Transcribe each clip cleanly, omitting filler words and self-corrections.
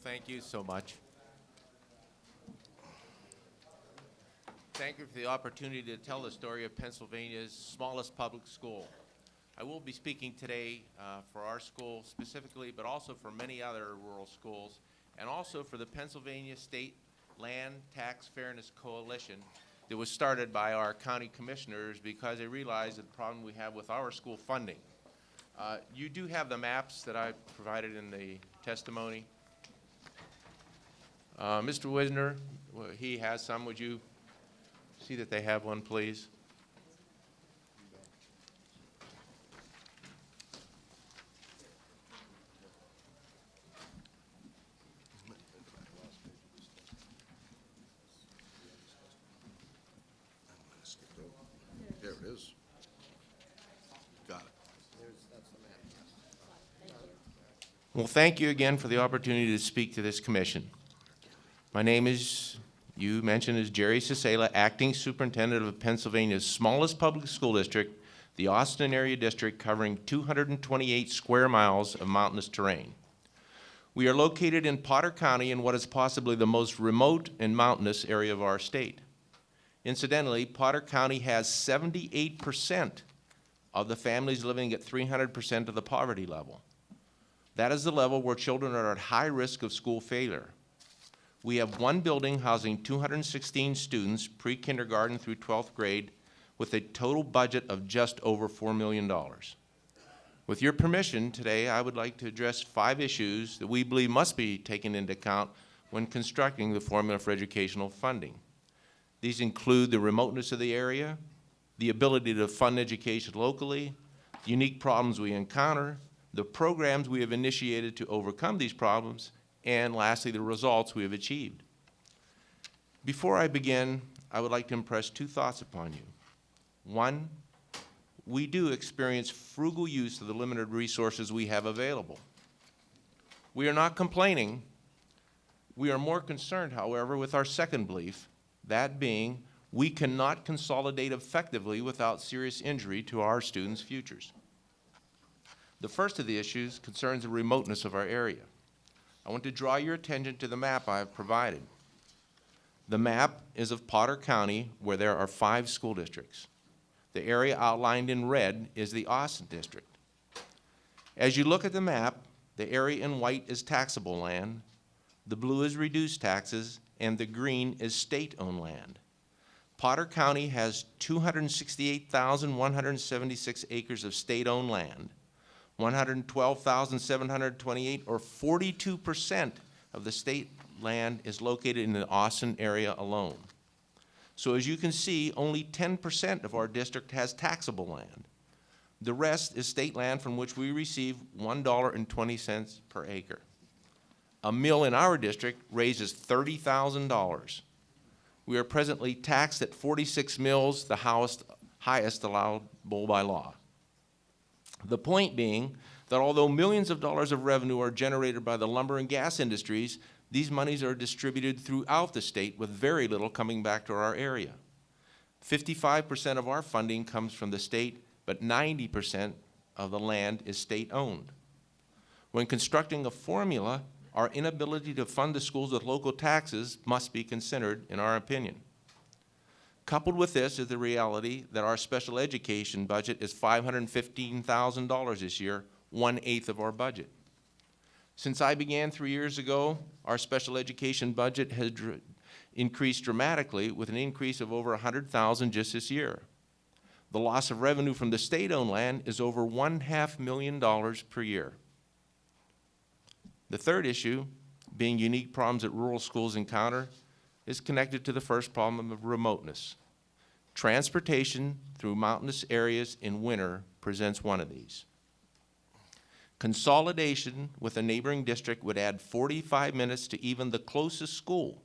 Thank you so much. Thank you for the opportunity to tell the story of Pennsylvania's smallest public school. I will be speaking today for our school specifically, but also for many other rural schools, and also for the Pennsylvania State Land Tax Fairness Coalition that was started by our county commissioners because they realized the problem we have with our school funding. You do have the maps that I provided in the testimony. Mr. Wisner, he has some. Would you see that they have one, please? There it is. Got it. Well, thank you again for the opportunity to speak to this commission. My name is, you mentioned, is Jerry Sasala, Acting Superintendent of Pennsylvania's smallest public school district, the Austin Area District, covering 228 square miles of mountainous terrain. We are located in Potter County in what is possibly the most remote and mountainous area of our state. Incidentally, Potter County has 78% of the families living at 300% of the poverty level. That is the level where children are at high risk of school failure. We have one building housing 216 students, pre-kindergarten through 12th grade, with a total budget of just over $4 million. With your permission, today I would like to address 5 issues that we believe must be taken into account when constructing the formula for educational funding. These include the remoteness of the area, the ability to fund education locally, the unique problems we encounter, the programs we have initiated to overcome these problems, and lastly, the results we have achieved. Before I begin, I would like to impress 2 thoughts upon you. 1, we do experience frugal use of the limited resources we have available. We are not complaining. We are more concerned, however, with our second belief, that being, we cannot consolidate effectively without serious injury to our students' futures. The first of the issues concerns the remoteness of our area. I want to draw your attention to the map I have provided. The map is of Potter County, where there are 5 school districts. The area outlined in red is the Austin district. As you look at the map, the area in white is taxable land, the blue is reduced taxes, and the green is state-owned land. Potter County has 268,176 acres of state-owned land, 112,728, or 42% of the state land is located in the Austin area alone. So as you can see, only 10% of our district has taxable land. The rest is state land from which we receive $1.20 per acre. A mill in our district raises $30,000. We are presently taxed at 46 mills, the highest allowable by law. The point being that although millions of dollars of revenue are generated by the lumber and gas industries, these monies are distributed throughout the state with very little coming back to our area. 55% of our funding comes from the state, but 90% of the land is state-owned. When constructing a formula, our inability to fund the schools with local taxes must be considered, in our opinion. Coupled with this is the reality that our special education budget is $515,000 this year, 1/8 of our budget. Since I began 3 years ago, our special education budget has increased dramatically, with an increase of over $100,000 just this year. The loss of revenue from the state-owned land is over $1.5 million per year. The third issue, being unique problems that rural schools encounter, is connected to the first problem of remoteness. Transportation through mountainous areas in winter presents one of these. Consolidation with a neighboring district would add 45 minutes to even the closest school.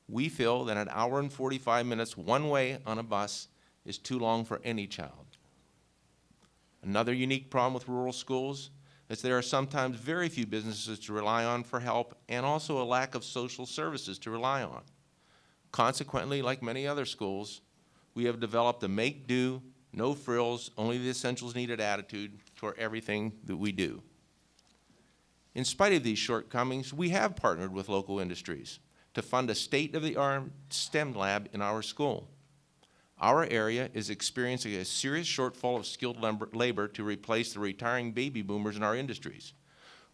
We feel that an hour and 45 minutes one way on a bus is too long for any child. Another unique problem with rural schools is there are sometimes very few businesses to rely on for help, and also a lack of social services to rely on. Consequently, like many other schools, we have developed a make-do, no frills, only the essentials needed attitude toward everything that we do. In spite of these shortcomings, we have partnered with local industries to fund a state-of-the-art STEM lab in our school. Our area is experiencing a serious shortfall of skilled labor to replace the retiring baby boomers in our industries.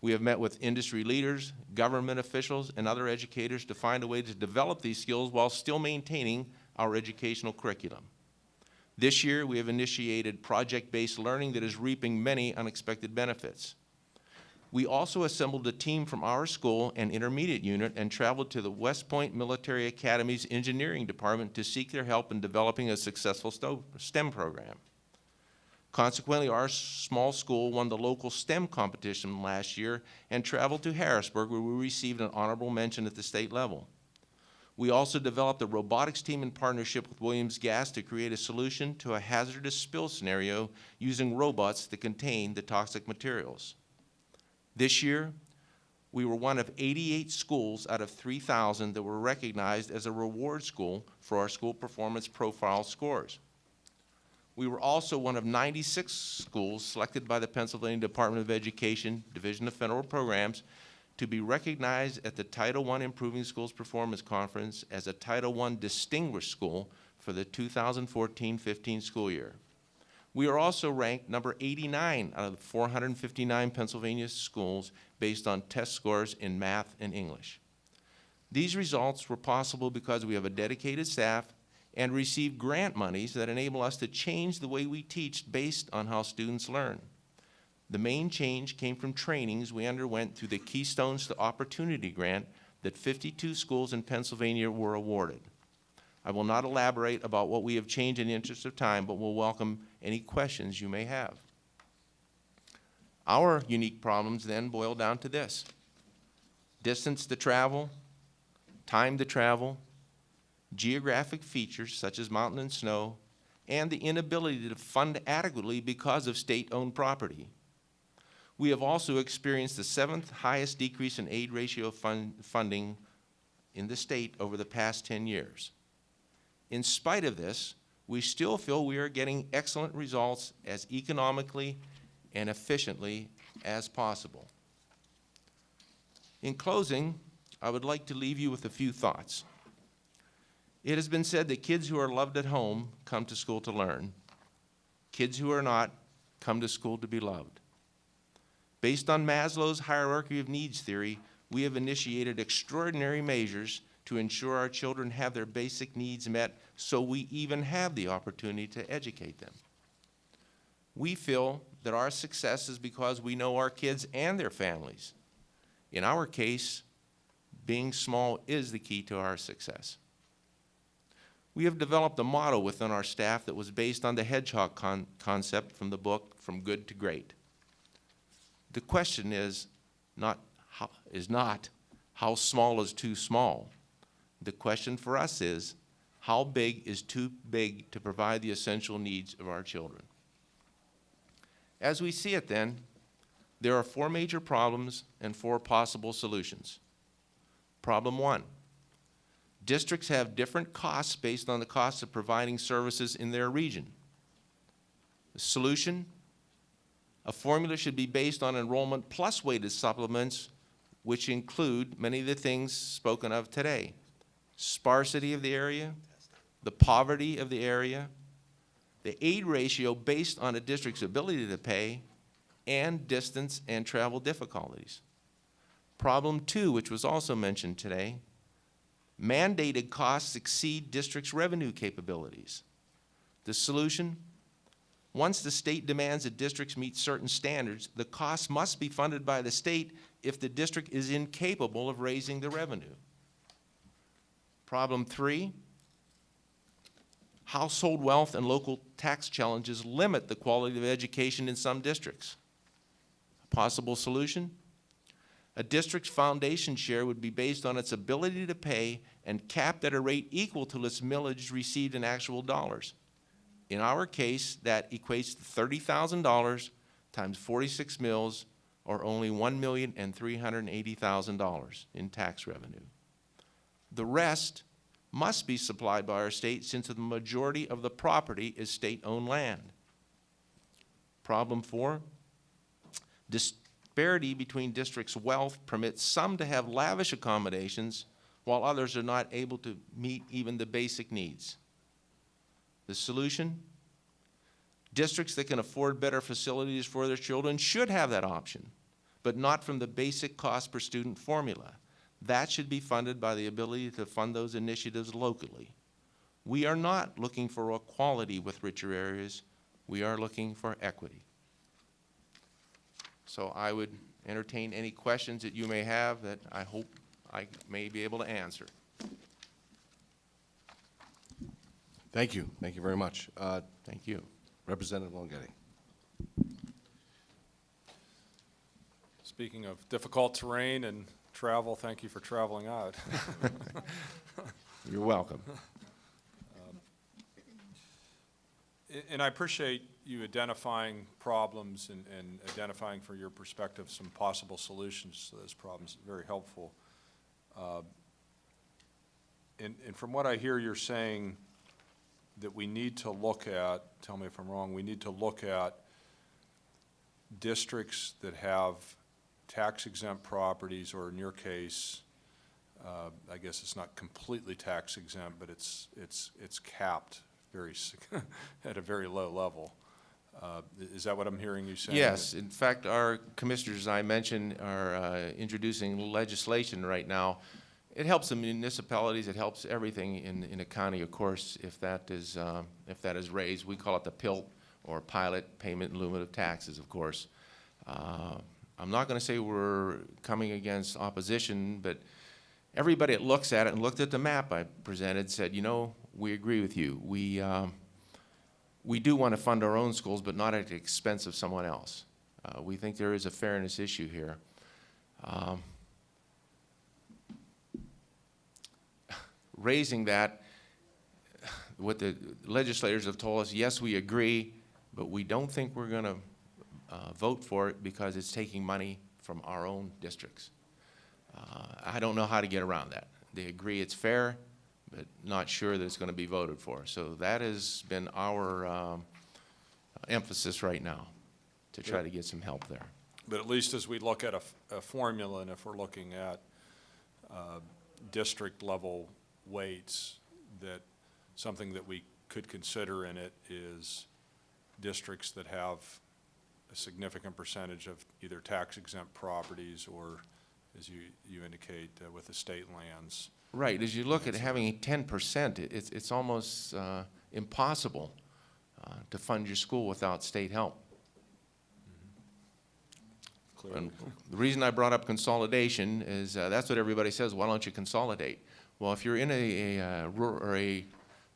We have met with industry leaders, government officials, and other educators to find a way to develop these skills while still maintaining our educational curriculum. This year, we have initiated project-based learning that is reaping many unexpected benefits. We also assembled a team from our school and intermediate unit and traveled to the West Point Military Academy's engineering department to seek their help in developing a successful STEM program. Consequently, our small school won the local STEM competition last year and traveled to Harrisburg, where we received an honorable mention at the state level. We also developed a robotics team in partnership with Williams Gas to create a solution to a hazardous spill scenario using robots that contain the toxic materials. This year, we were one of 88 schools out of 3,000 that were recognized as a reward school for our school performance profile scores. We were also one of 96 schools selected by the Pennsylvania Department of Education, Division of Federal Programs, to be recognized at the Title I Improving Schools Performance Conference as a Title I Distinguished School for the 2014-15 school year. We are also ranked number 89 out of 459 Pennsylvania schools based on test scores in math and English. These results were possible because we have a dedicated staff and receive grant monies that enable us to change the way we teach based on how students learn. The main change came from trainings we underwent through the Keystones to Opportunity grant that 52 schools in Pennsylvania were awarded. I will not elaborate about what we have changed in the interest of time, but will welcome any questions you may have. Our unique problems then boil down to this: distance to travel, time to travel, geographic features such as mountain and snow, and the inability to fund adequately because of state-owned property. We have also experienced the 7th highest decrease in aid ratio funding in the state over the past 10 years. In spite of this, we still feel we are getting excellent results as economically and efficiently as possible. In closing, I would like to leave you with a few thoughts. It has been said that kids who are loved at home come to school to learn. Kids who are not come to school to be loved. Based on Maslow's hierarchy of needs theory, we have initiated extraordinary measures to ensure our children have their basic needs met, so we even have the opportunity to educate them. We feel that our success is because we know our kids and their families. In our case, being small is the key to our success. We have developed a motto within our staff that was based on the hedgehog concept from the book From Good to Great. The question is not how small is too small. The question for us is, how big is too big to provide the essential needs of our children? As we see it then, there are 4 major problems and 4 possible solutions. Problem 1, districts have different costs based on the cost of providing services in their region. The solution, a formula should be based on enrollment plus weighted supplements, which include many of the things spoken of today: sparsity of the area, the poverty of the area, the aid ratio based on a district's ability to pay, and distance and travel difficulties. Problem 2, which was also mentioned today, mandated costs exceed districts' revenue capabilities. The solution, once the state demands that districts meet certain standards, the costs must be funded by the state if the district is incapable of raising the revenue. Problem 3, household wealth and local tax challenges limit the quality of education in some districts. A possible solution, a district's foundation share would be based on its ability to pay and capped at a rate equal to its millage received in actual dollars. In our case, that equates to $30,000 times 46 mills, or only $1,380,000 in tax revenue. The rest must be supplied by our state, since the majority of the property is state-owned land. Problem 4, disparity between districts' wealth permits some to have lavish accommodations while others are not able to meet even the basic needs. The solution? Districts that can afford better facilities for their children should have that option, but not from the basic cost per student formula. That should be funded by the ability to fund those initiatives locally. We are not looking for equality with richer areas. We are looking for equity. So I would entertain any questions that you may have that I hope I may be able to answer. Thank you. Thank you very much. Thank you. Representative Longetti. Speaking of difficult terrain and travel, thank you for traveling out. You're welcome. And I appreciate you identifying problems and identifying from your perspective some possible solutions to those problems. Very helpful. And from what I hear, you're saying that we need to look at, tell me if I'm wrong, we need to look at districts that have tax-exempt properties, or in your case, I guess it's not completely tax-exempt, but it's capped very at a very low level. Is that what I'm hearing you saying? Yes. In fact, our commissioners, as I mentioned, are introducing legislation right now. It helps the municipalities. It helps everything in a county, of course, if that is raised. We call it the PILT, or Pilot Payment in Lieu of Taxes, of course. I'm not going to say we're coming against opposition, but everybody that looks at it and looked at the map I presented said, you know, we agree with you. We do want to fund our own schools, but not at the expense of someone else. We think there is a fairness issue here. Raising that, what the legislators have told us, yes, we agree, but we don't think we're going to vote for it because it's taking money from our own districts. I don't know how to get around that. They agree it's fair, but not sure that it's going to be voted for. So that has been our emphasis right now, to try to get some help there. But at least as we look at a formula, and if we're looking at district level weights, that something that we could consider in it is districts that have a significant percentage of either tax-exempt properties or, as you indicate, with estate lands. Right. As you look at having 10%, it's almost impossible to fund your school without state help. And the reason I brought up consolidation is that's what everybody says. Why don't you consolidate? Well, if you're in a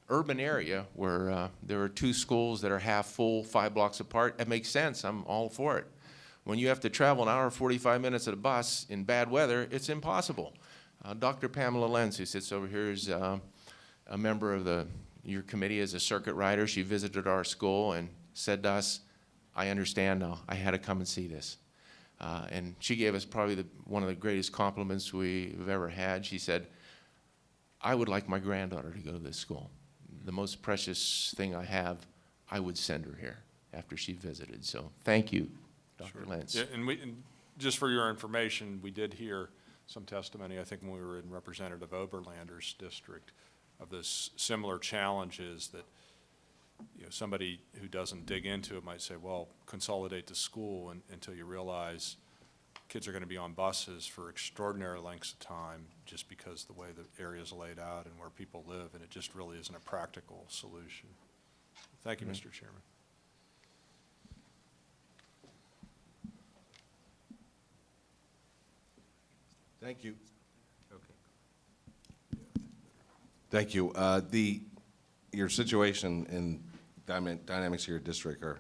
urban area where there are two schools that are half full, 5 blocks apart, it makes sense. I'm all for it. When you have to travel an hour, 45 minutes at a bus in bad weather, it's impossible. Dr. Pamela Lenz, who sits over here, is a member of your committee as a circuit rider. She visited our school and said to us, I understand now. I had to come and see this. And she gave us probably one of the greatest compliments we've ever had. She said, I would like my granddaughter to go to this school. The most precious thing I have, I would send her here after she visited. So thank you, Dr. Sure. Lentz. Yeah, and just for your information, we did hear some testimony, I think when we were in Representative Oberlander's district, of this similar challenges that, you know, somebody who doesn't dig into it might say, well, consolidate the school until you realize kids are going to be on buses for extraordinary lengths of time just because the way the area is laid out and where people live, and it just really isn't a practical solution. Thank you, Mr. Chairman. Thank you. Thank you. Your situation and dynamics of your district are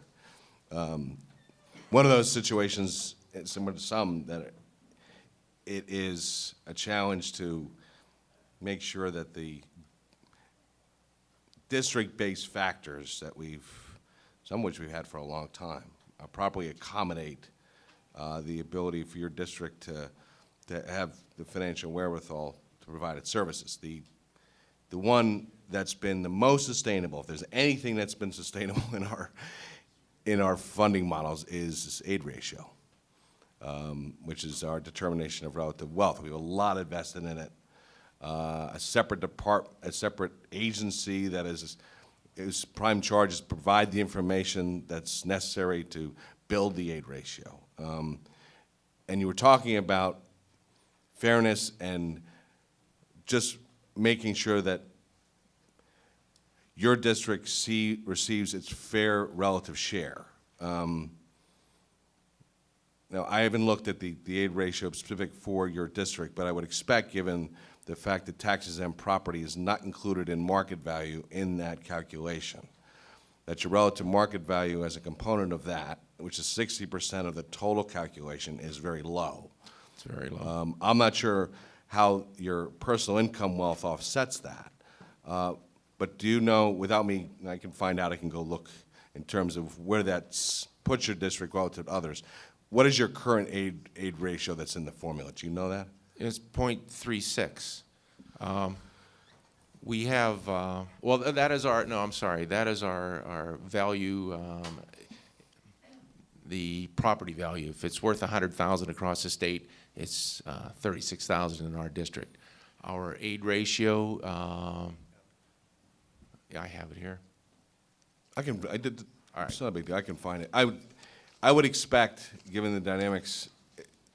one of those situations, similar to some, that it is a challenge to make sure that the district-based factors that some of which we've had for a long time, properly accommodate the ability for your district to have the financial wherewithal to provide its services. The one that's been the most sustainable, if there's anything that's been sustainable in our funding models, is aid ratio. which is our determination of relative wealth. We have a lot invested in it. A separate a separate agency that is prime charge is provide the information that's necessary to build the aid ratio. And you were talking about fairness and just making sure that your district receives its fair relative share. Now, I haven't looked at the aid ratio specific for your district, but I would expect, given the fact that tax-exempt property is not included in market value in that calculation, that your relative market value as a component of that, which is 60% of the total calculation, is very low. It's very low. I'm not sure how your personal income wealth offsets that. But do you know, without me, I can find out, I can go look in terms of where that puts your district relative to others. What is your current aid ratio that's in the formula? Do you know that? It's 0.36. We have, well, that is our, no, I'm sorry, that is our value, the property value. If it's worth $100,000 across the state, it's $36,000 in our district. Our aid ratio, yeah, I have it here. I did, All right. it's not a big deal, I can find it. I would expect, given the dynamics,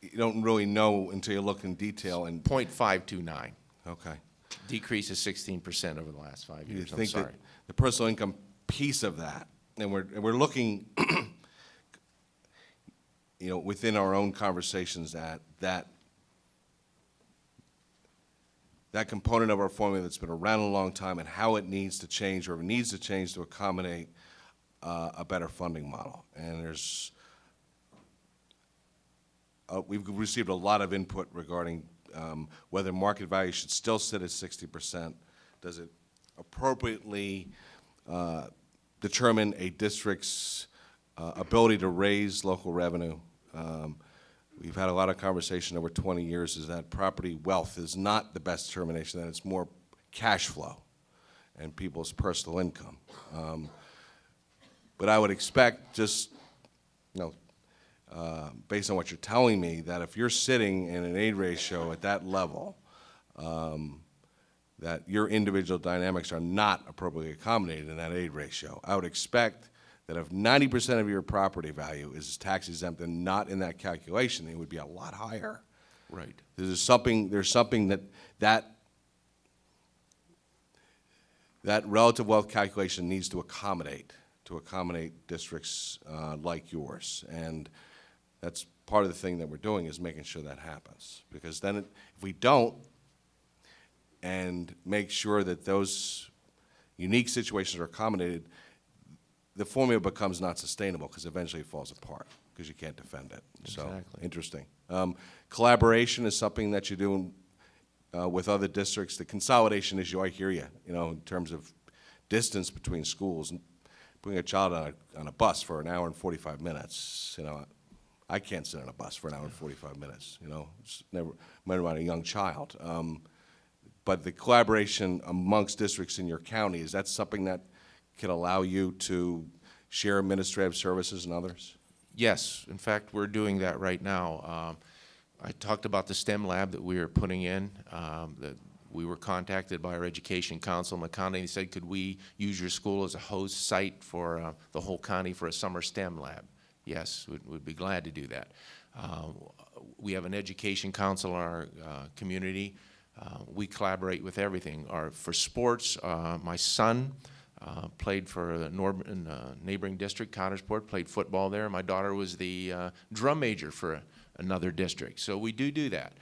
you don't really know until you look in detail and, 0.529. okay. Decrease of 16% over the last 5 You years. I'm think sorry. that the personal income piece of that, and we're looking, you know, within our own conversations at that component of our formula that's been around a long time and how it needs to change, or if it needs to change to accommodate a better funding model. And there's, we've received a lot of input regarding whether market value should still sit at 60%. Does it appropriately determine a district's ability to raise local revenue? We've had a lot of conversation over 20 years is that property wealth is not the best determination, that it's more cash flow and people's personal income. But I would expect, just, you know, based on what you're telling me, that if you're sitting in an aid ratio at that level, that your individual dynamics are not appropriately accommodated in that aid ratio. I would expect that if 90% of your property value is tax exempt and not in that calculation, it would be a lot higher. Right. There's something that relative wealth calculation needs to accommodate districts like yours. And that's part of the thing that we're doing, is making sure that happens. Because then if we don't, and make sure that those unique situations are accommodated, the formula becomes not sustainable, because eventually it falls apart because you can't defend it. So, Exactly. interesting. Collaboration is something that you're doing with other districts. The consolidation issue, I hear you, you know, in terms of distance between schools. And putting a child on a bus for an hour and 45 minutes, you know, I can't sit on a bus for an hour and 45 minutes, you know, it's never mind a young child. But the collaboration amongst districts in your county, is that something that can allow you to share administrative services and others? Yes, in fact, we're doing that right now. I talked about the STEM lab that we are putting in, that we were contacted by our education council in the county. They said, could we use your school as a host site for the whole county for a summer STEM lab? Yes, we'd be glad to do that. We have an education council in our community. We collaborate with everything. For sports, my son played for a neighboring district, Connersport, played football there. My daughter was the drum major for another district. So we do that.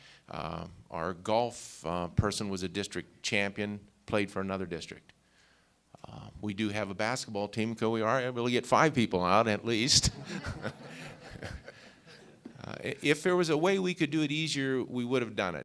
Our golf person was a district champion, played for another district. We do have a basketball team, because we are able to get 5 people out at least. If there was a way we could do it easier, we would have done it.